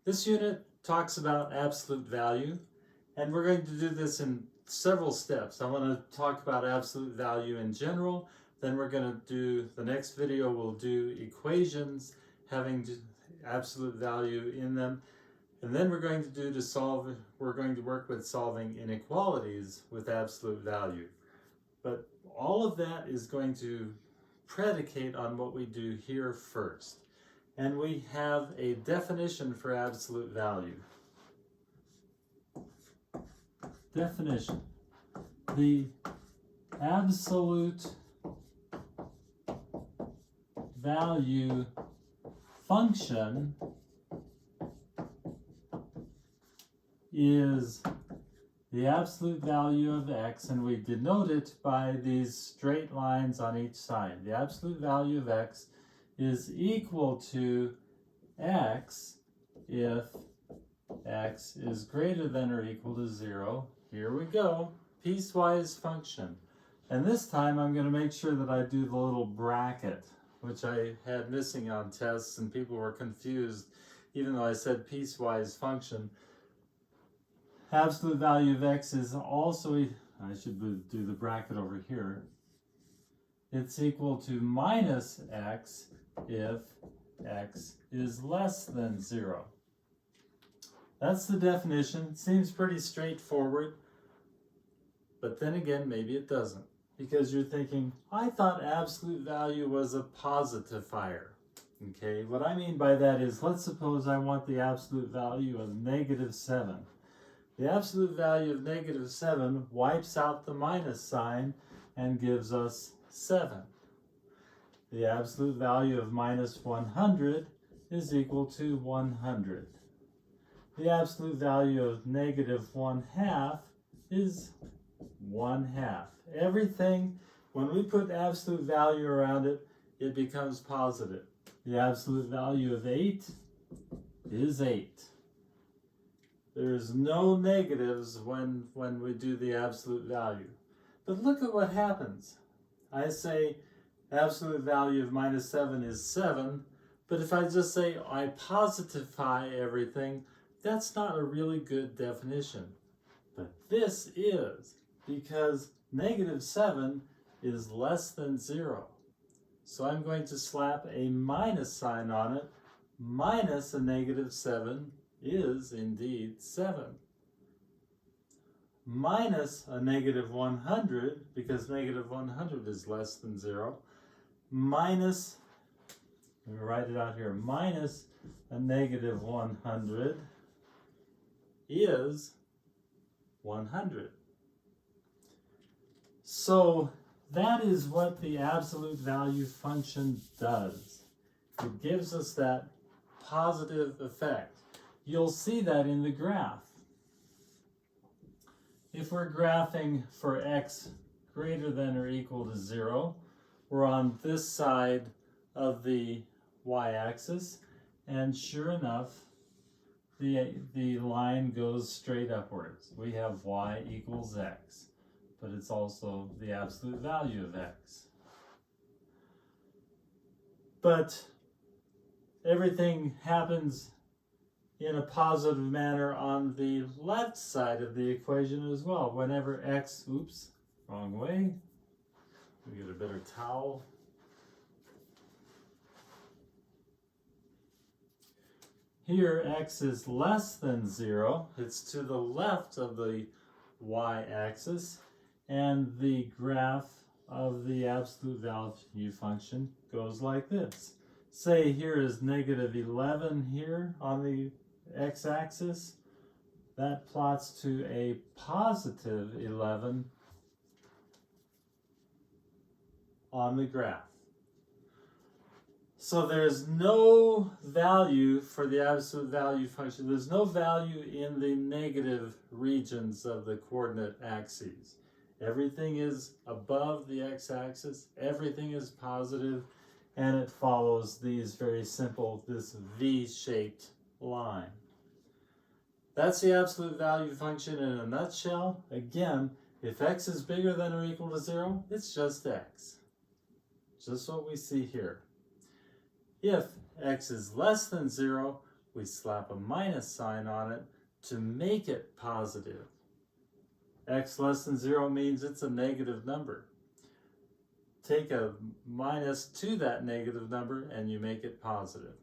This unit talks about absolute value, and we're going to do this in several steps. I want to talk about absolute value in general, then we're going to do, the next video we'll do equations having absolute value in them, and then we're going to work with solving inequalities with absolute value. But all of that is going to predicate on what we do here first. And we have a definition for absolute value. Definition. The absolute value function is the absolute value of x, and we denote it by these straight lines on each side. The absolute value of x is equal to x if x is greater than or equal to 0. Here we go, piecewise function. And this time I'm going to make sure that I do the little bracket, which I had missing on tests and people were confused even though I said piecewise function. Absolute value of x is also, I should do the bracket over here, it's equal to minus x if x is less than 0. That's the definition. Seems pretty straightforward, but then again, maybe it doesn't, because you're thinking, I thought absolute value was a positifier. Okay, what I mean by that is, let's suppose I want the absolute value of -7. The absolute value of -7 wipes out the minus sign and gives us 7. The absolute value of -100 is equal to 100. The absolute value of -1/2 is 1/2. Everything, when we put absolute value around it, it becomes positive. The absolute value of 8 is 8. There's no negatives when we do the absolute value. But look at what happens. I say absolute value of -7 is 7, but if I just say I positify everything, that's not a really good definition. But this is, because -7 is less than 0. So I'm going to slap a minus sign on it. Minus a -7 is indeed 7. Minus a -100, because -100 is less than 0, minus, let me write it out here, minus a -100 is 100. So that is what the absolute value function does. It gives us that positive effect. You'll see that in the graph. If we're graphing for x greater than or equal to 0, we're on this side of the y-axis, and sure enough, the line goes straight upwards. We have y equals x, but it's also the absolute value of x. But everything happens in a positive manner on the left side of the equation as well. Whenever x, oops, wrong way. We get a better towel. Here x is less than 0. It's to the left of the y-axis, and the graph of the absolute value function goes like this. Say here is -11 here on the x-axis. That plots to a positive 11 on the graph. So there's no value for the absolute value function. There's no value in the negative regions of the coordinate axes. Everything is above the x-axis, everything is positive, and it follows these very simple, this V-shaped line. That's the absolute value function in a nutshell. Again, if x is bigger than or equal to 0, it's just x. Just what we see here. If x is less than 0, we slap a minus sign on it to make it positive. X less than 0 means it's a negative number. Take a minus to that negative number and you make it positive.